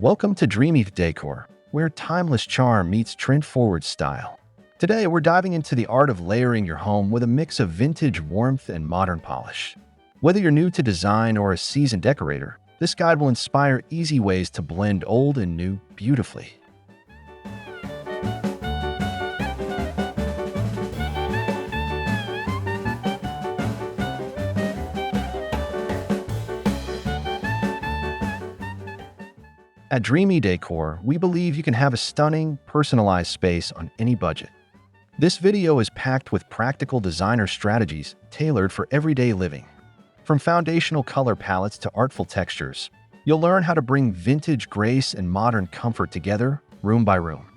Welcome to Dreamy Decor, where timeless charm meets trend-forward style. Today, we're diving into the art of layering your home with a mix of vintage warmth and modern polish. Whether you're new to design or a seasoned decorator, this guide will inspire easy ways to blend old and new beautifully. At Dreamy Decor, we believe you can have a stunning, personalized space on any budget. This video is packed with practical designer strategies tailored for everyday living. From foundational color palettes to artful textures, you'll learn how to bring vintage grace and modern comfort together, room by room.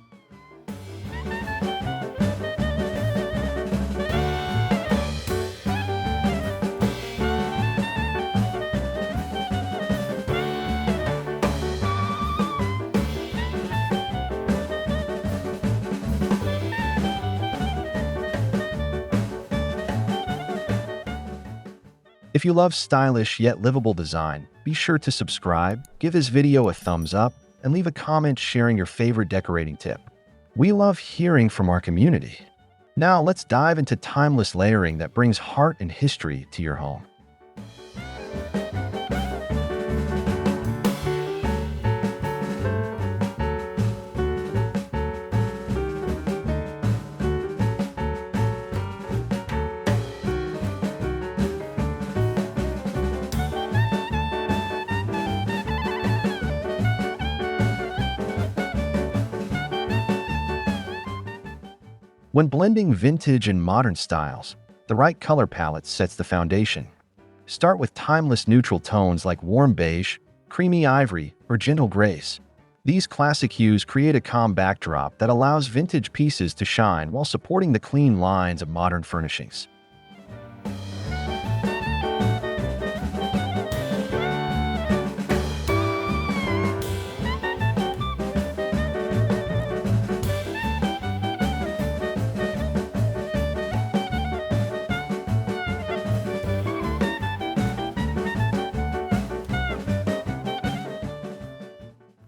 If you love stylish yet livable design, be sure to subscribe, give this video a thumbs up, and leave a comment sharing your favorite decorating tip. We love hearing from our community. Now let's dive into timeless layering that brings heart and history to your home. When blending vintage and modern styles, the right color palette sets the foundation. Start with timeless neutral tones like warm beige, creamy ivory, or gentle grays. These classic hues create a calm backdrop that allows vintage pieces to shine while supporting the clean lines of modern furnishings.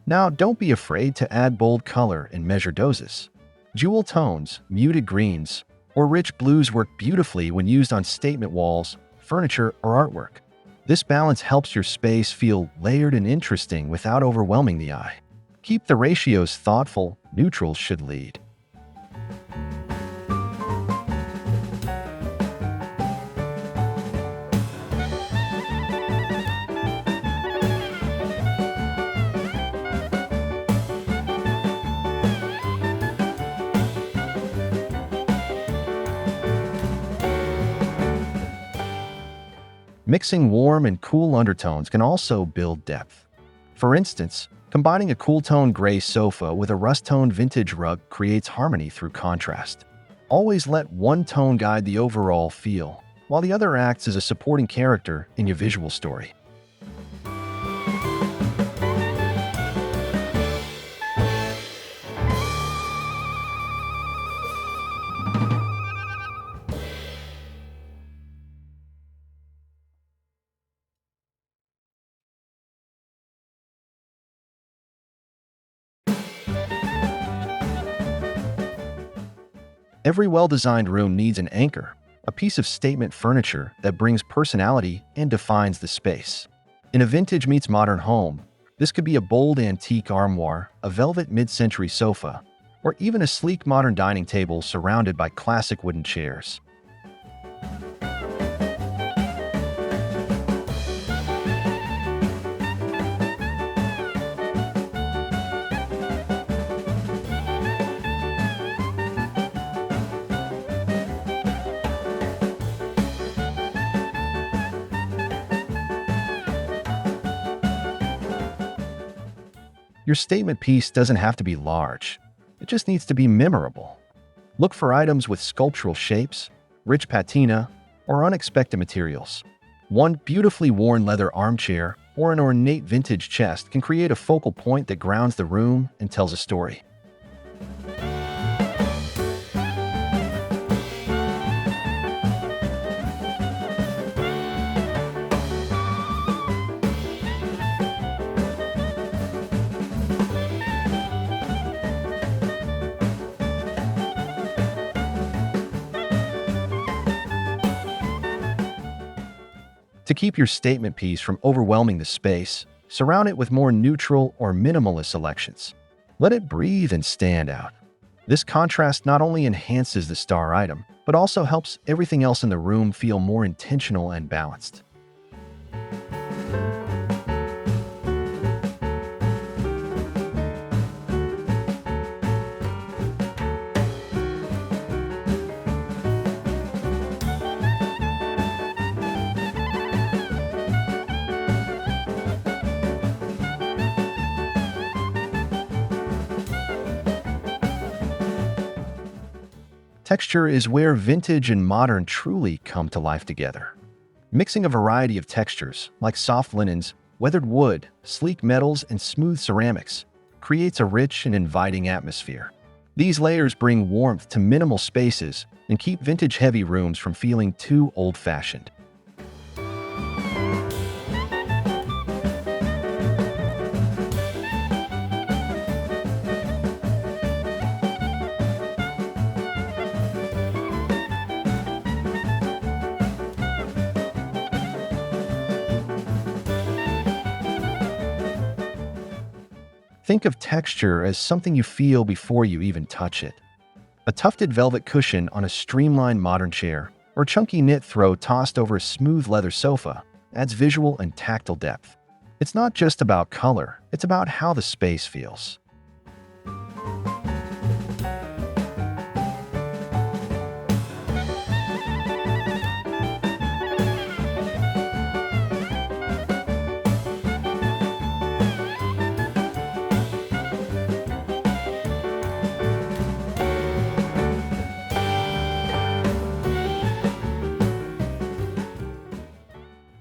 Now, don't be afraid to add bold color in measured doses. Jewel tones, muted greens, or rich blues work beautifully when used on statement walls, furniture, or artwork. This balance helps your space feel layered and interesting without overwhelming the eye. Keep the ratios thoughtful, neutrals should lead. Mixing warm and cool undertones can also build depth. For instance, combining a cool-tone gray sofa with a rust-toned vintage rug creates harmony through contrast. Always let one tone guide the overall feel, while the other acts as a supporting character in your visual story. Every well-designed room needs an anchor, a piece of statement furniture that brings personality and defines the space. In a vintage meets modern home, this could be a bold antique armoire, a velvet mid-century sofa, or even a sleek modern dining table surrounded by classic wooden chairs. Your statement piece doesn't have to be large. It just needs to be memorable. Look for items with sculptural shapes, rich patina, or unexpected materials. One beautifully worn leather armchair or an ornate vintage chest can create a focal point that grounds the room and tells a story. To keep your statement piece from overwhelming the space, surround it with more neutral or minimalist selections. Let it breathe and stand out. This contrast not only enhances the star item, but also helps everything else in the room feel more intentional and balanced. Texture is where vintage and modern truly come to life together. Mixing a variety of textures, like soft linens, weathered wood, sleek metals, and smooth ceramics, creates a rich and inviting atmosphere. These layers bring warmth to minimal spaces and keep vintage-heavy rooms from feeling too old-fashioned. Think of texture as something you feel before you even touch it. A tufted velvet cushion on a streamlined modern chair, or chunky knit throw tossed over a smooth leather sofa adds visual and tactile depth. It's not just about color, it's about how the space feels.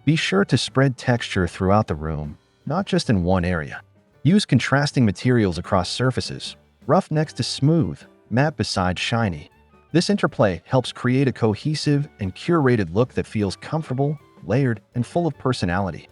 Be sure to spread texture throughout the room, not just in one area. Use contrasting materials across surfaces, rough next to smooth, matte beside shiny. This interplay helps create a cohesive and curated look that feels comfortable, layered, and full of personality.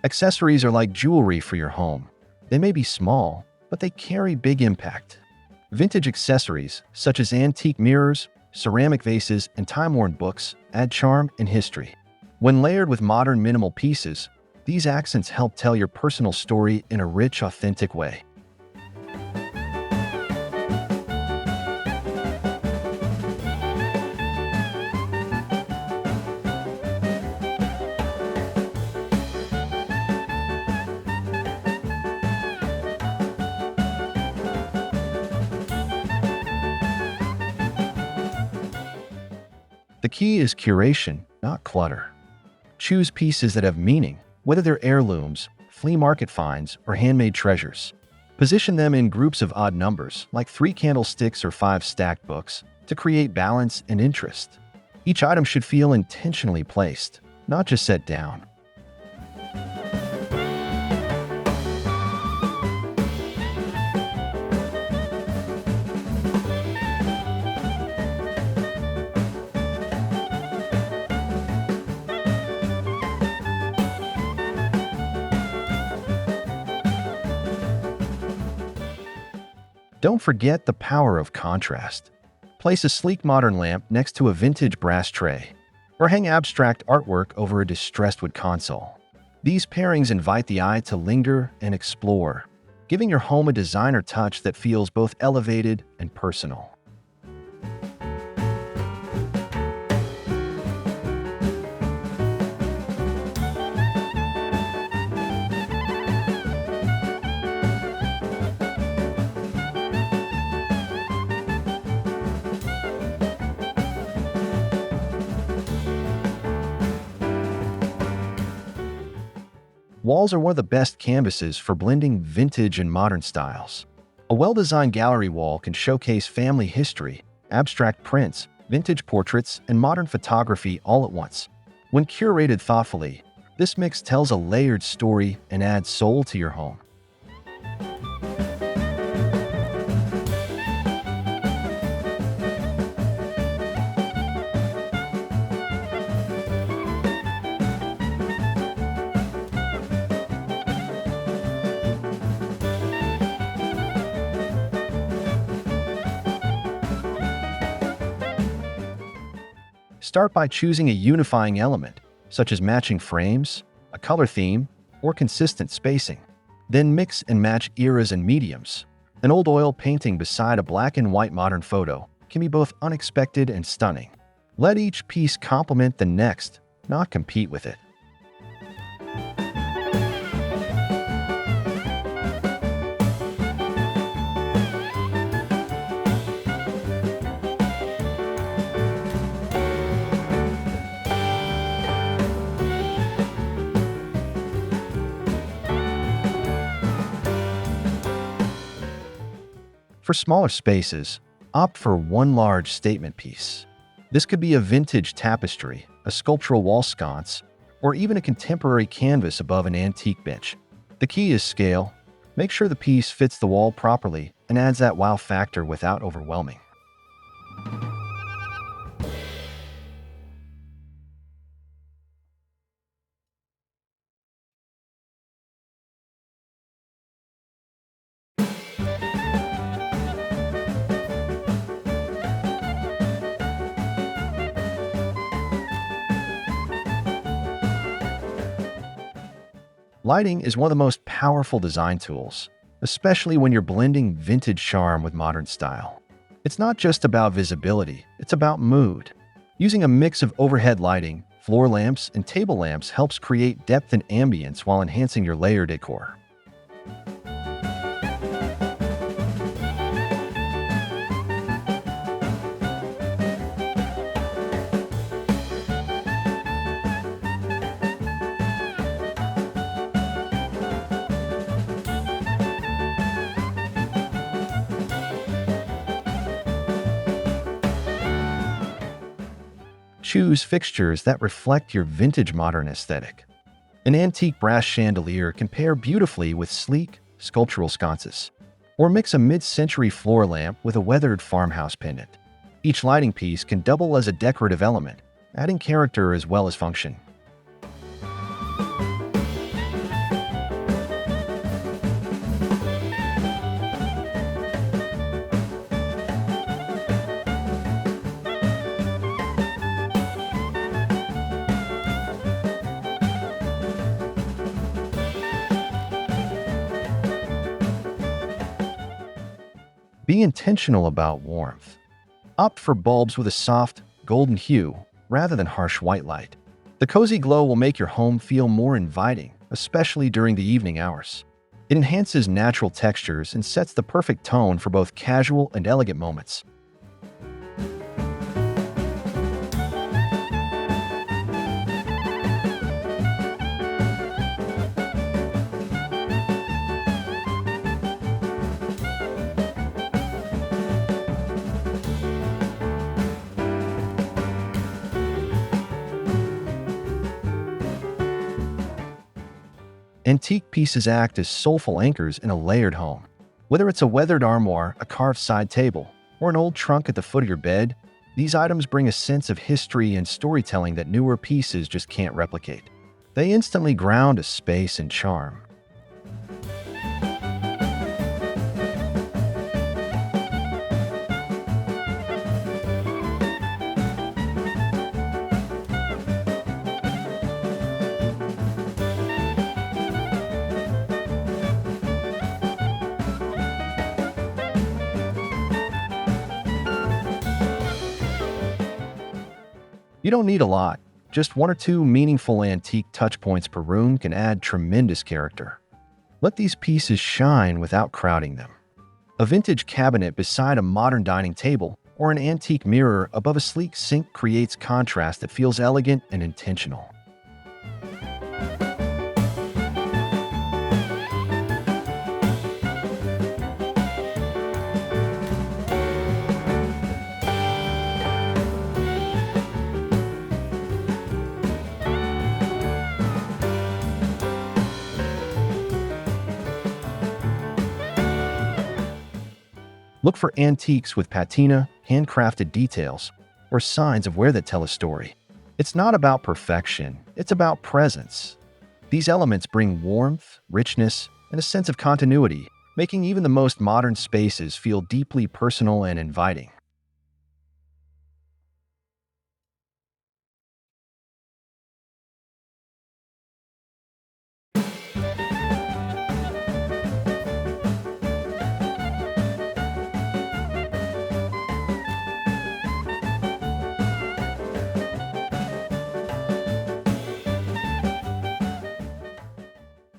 Accessories are like jewelry for your home. They may be small, but they carry big impact. Vintage accessories, such as antique mirrors, ceramic vases, and time-worn books, add charm and history. When layered with modern minimal pieces, these accents help tell your personal story in a rich, authentic way. The key is curation, not clutter. Choose pieces that have meaning, whether they're heirlooms, flea market finds, or handmade treasures. Position them in groups of odd numbers, like 3 candlesticks or 5 stacked books, to create balance and interest. Each item should feel intentionally placed, not just set down. Don't forget the power of contrast. Place a sleek modern lamp next to a vintage brass tray, or hang abstract artwork over a distressed wood console. These pairings invite the eye to linger and explore, giving your home a designer touch that feels both elevated and personal. Walls are one of the best canvases for blending vintage and modern styles. A well-designed gallery wall can showcase family history, abstract prints, vintage portraits, and modern photography all at once. When curated thoughtfully, this mix tells a layered story and adds soul to your home. Start by choosing a unifying element, such as matching frames, a color theme, or consistent spacing. Then mix and match eras and mediums. An old oil painting beside a black and white modern photo can be both unexpected and stunning. Let each piece complement the next, not compete with it. For smaller spaces, opt for one large statement piece. This could be a vintage tapestry, a sculptural wall sconce, or even a contemporary canvas above an antique bench. The key is scale. Make sure the piece fits the wall properly and adds that wow factor without overwhelming. Lighting is one of the most powerful design tools, especially when you're blending vintage charm with modern style. It's not just about visibility, it's about mood. Using a mix of overhead lighting, floor lamps, and table lamps helps create depth and ambience while enhancing your layer decor. Choose fixtures that reflect your vintage modern aesthetic. An antique brass chandelier can pair beautifully with sleek, sculptural sconces. Or mix a mid-century floor lamp with a weathered farmhouse pendant. Each lighting piece can double as a decorative element, adding character as well as function. Be intentional about warmth. Opt for bulbs with a soft, golden hue rather than harsh white light. The cozy glow will make your home feel more inviting, especially during the evening hours. It enhances natural textures and sets the perfect tone for both casual and elegant moments. Antique pieces act as soulful anchors in a layered home. Whether it's a weathered armoire, a carved side table, or an old trunk at the foot of your bed, these items bring a sense of history and storytelling that newer pieces just can't replicate. They instantly ground a space in charm. You don't need a lot. Just one or two meaningful antique touch points per room can add tremendous character. Let these pieces shine without crowding them. A vintage cabinet beside a modern dining table or an antique mirror above a sleek sink creates contrast that feels elegant and intentional. Look for antiques with patina, handcrafted details, or signs of wear that tell a story. It's not about perfection, it's about presence. These elements bring warmth, richness, and a sense of continuity, making even the most modern spaces feel deeply personal and inviting.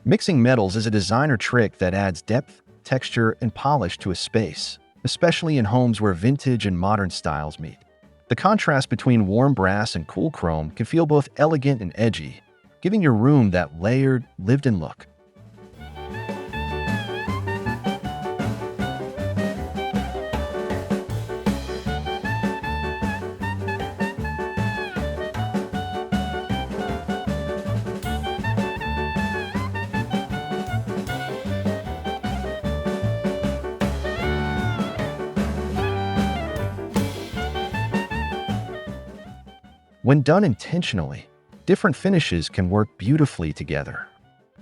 Mixing metals is a designer trick that adds depth, texture, and polish to a space, especially in homes where vintage and modern styles meet. The contrast between warm brass and cool chrome can feel both elegant and edgy, giving your room that layered, lived-in look. When done intentionally, different finishes can work beautifully together.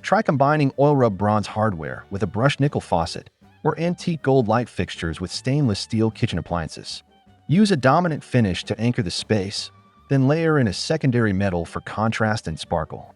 Try combining oil rub bronze hardware with a brushed nickel faucet or antique gold light fixtures with stainless steel kitchen appliances. Use a dominant finish to anchor the space, then layer in a secondary metal for contrast and sparkle.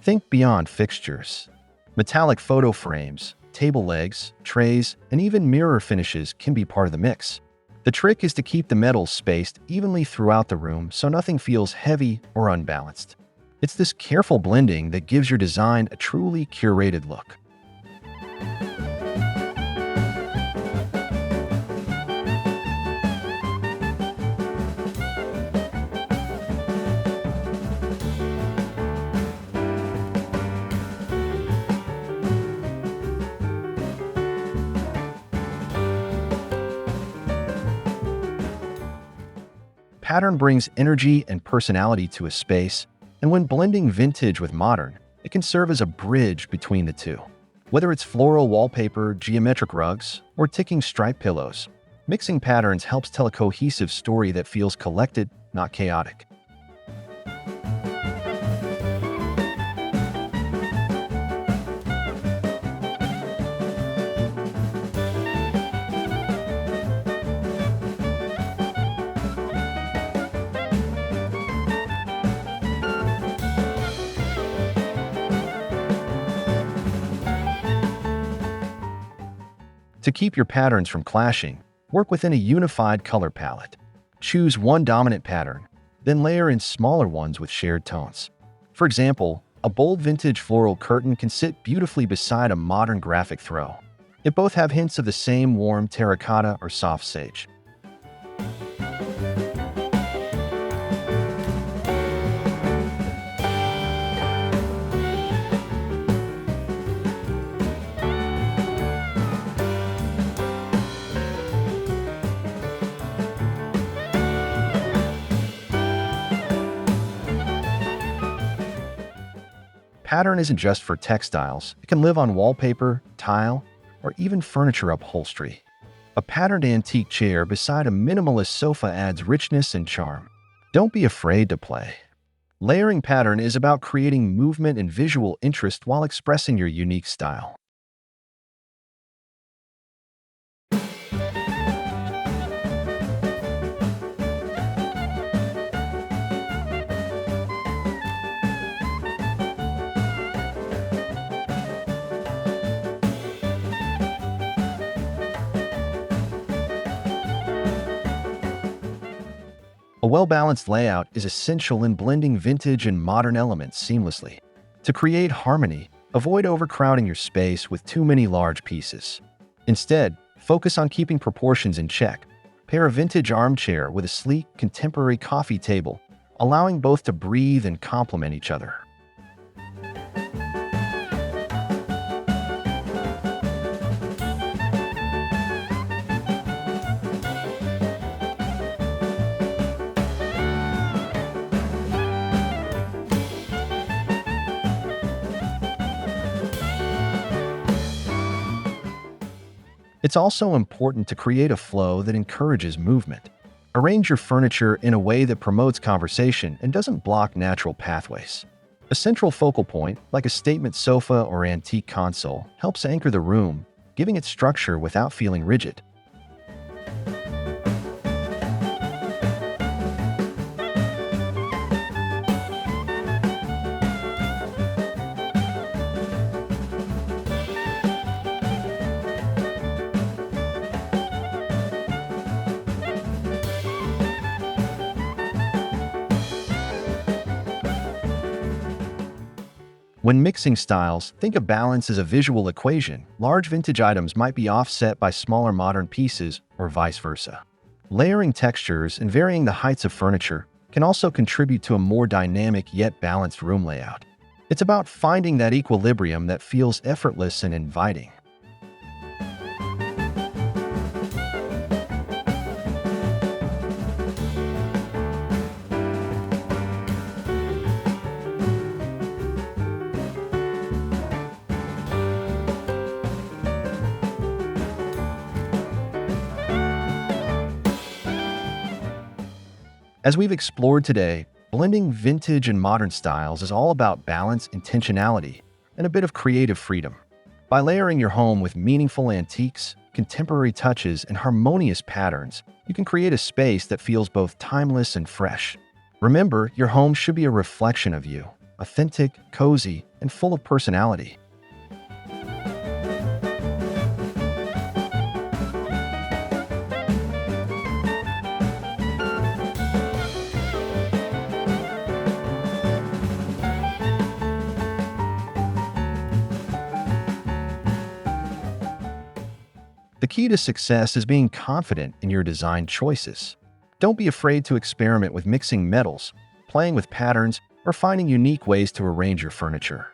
Think beyond fixtures. Metallic photo frames, table legs, trays, and even mirror finishes can be part of the mix. The trick is to keep the metals spaced evenly throughout the room so nothing feels heavy or unbalanced. It's this careful blending that gives your design a truly curated look. Pattern brings energy and personality to a space, and when blending vintage with modern, it can serve as a bridge between the two. Whether it's floral wallpaper, geometric rugs, or ticking stripe pillows, mixing patterns helps tell a cohesive story that feels collected, not chaotic. To keep your patterns from clashing, work within a unified color palette. Choose one dominant pattern, then layer in smaller ones with shared tones. For example, a bold vintage floral curtain can sit beautifully beside a modern graphic throw. It both have hints of the same warm terracotta or soft sage. Pattern isn't just for textiles. It can live on wallpaper, tile, or even furniture upholstery. A patterned antique chair beside a minimalist sofa adds richness and charm. Don't be afraid to play. Layering pattern is about creating movement and visual interest while expressing your unique style. A well-balanced layout is essential in blending vintage and modern elements seamlessly. To create harmony, avoid overcrowding your space with too many large pieces. Instead, focus on keeping proportions in check. Pair a vintage armchair with a sleek, contemporary coffee table, allowing both to breathe and complement each other. It's also important to create a flow that encourages movement. Arrange your furniture in a way that promotes conversation and doesn't block natural pathways. A central focal point, like a statement sofa or antique console, helps anchor the room, giving it structure without feeling rigid. When mixing styles, think of balance as a visual equation. Large vintage items might be offset by smaller modern pieces, or vice versa. Layering textures and varying the heights of furniture can also contribute to a more dynamic yet balanced room layout. It's about finding that equilibrium that feels effortless and inviting. As we've explored today, blending vintage and modern styles is all about balance, intentionality, and a bit of creative freedom. By layering your home with meaningful antiques, contemporary touches, and harmonious patterns, you can create a space that feels both timeless and fresh. Remember, your home should be a reflection of you, authentic, cozy, and full of personality. The key to success is being confident in your design choices. Don't be afraid to experiment with mixing metals, playing with patterns, or finding unique ways to arrange your furniture.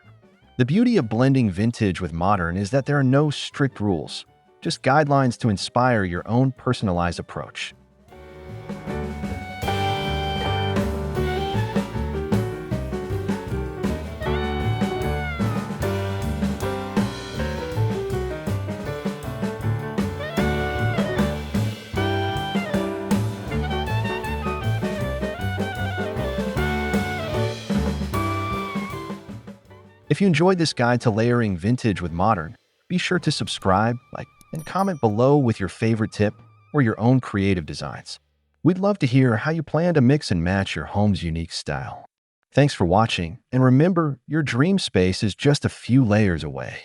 The beauty of blending vintage with modern is that there are no strict rules, just guidelines to inspire your own personalized approach. If you enjoyed this guide to layering vintage with modern, be sure to subscribe, like, and comment below with your favorite tip or your own creative designs. We'd love to hear how you plan to mix and match your home's unique style. Thanks for watching, and remember, your dream space is just a few layers away.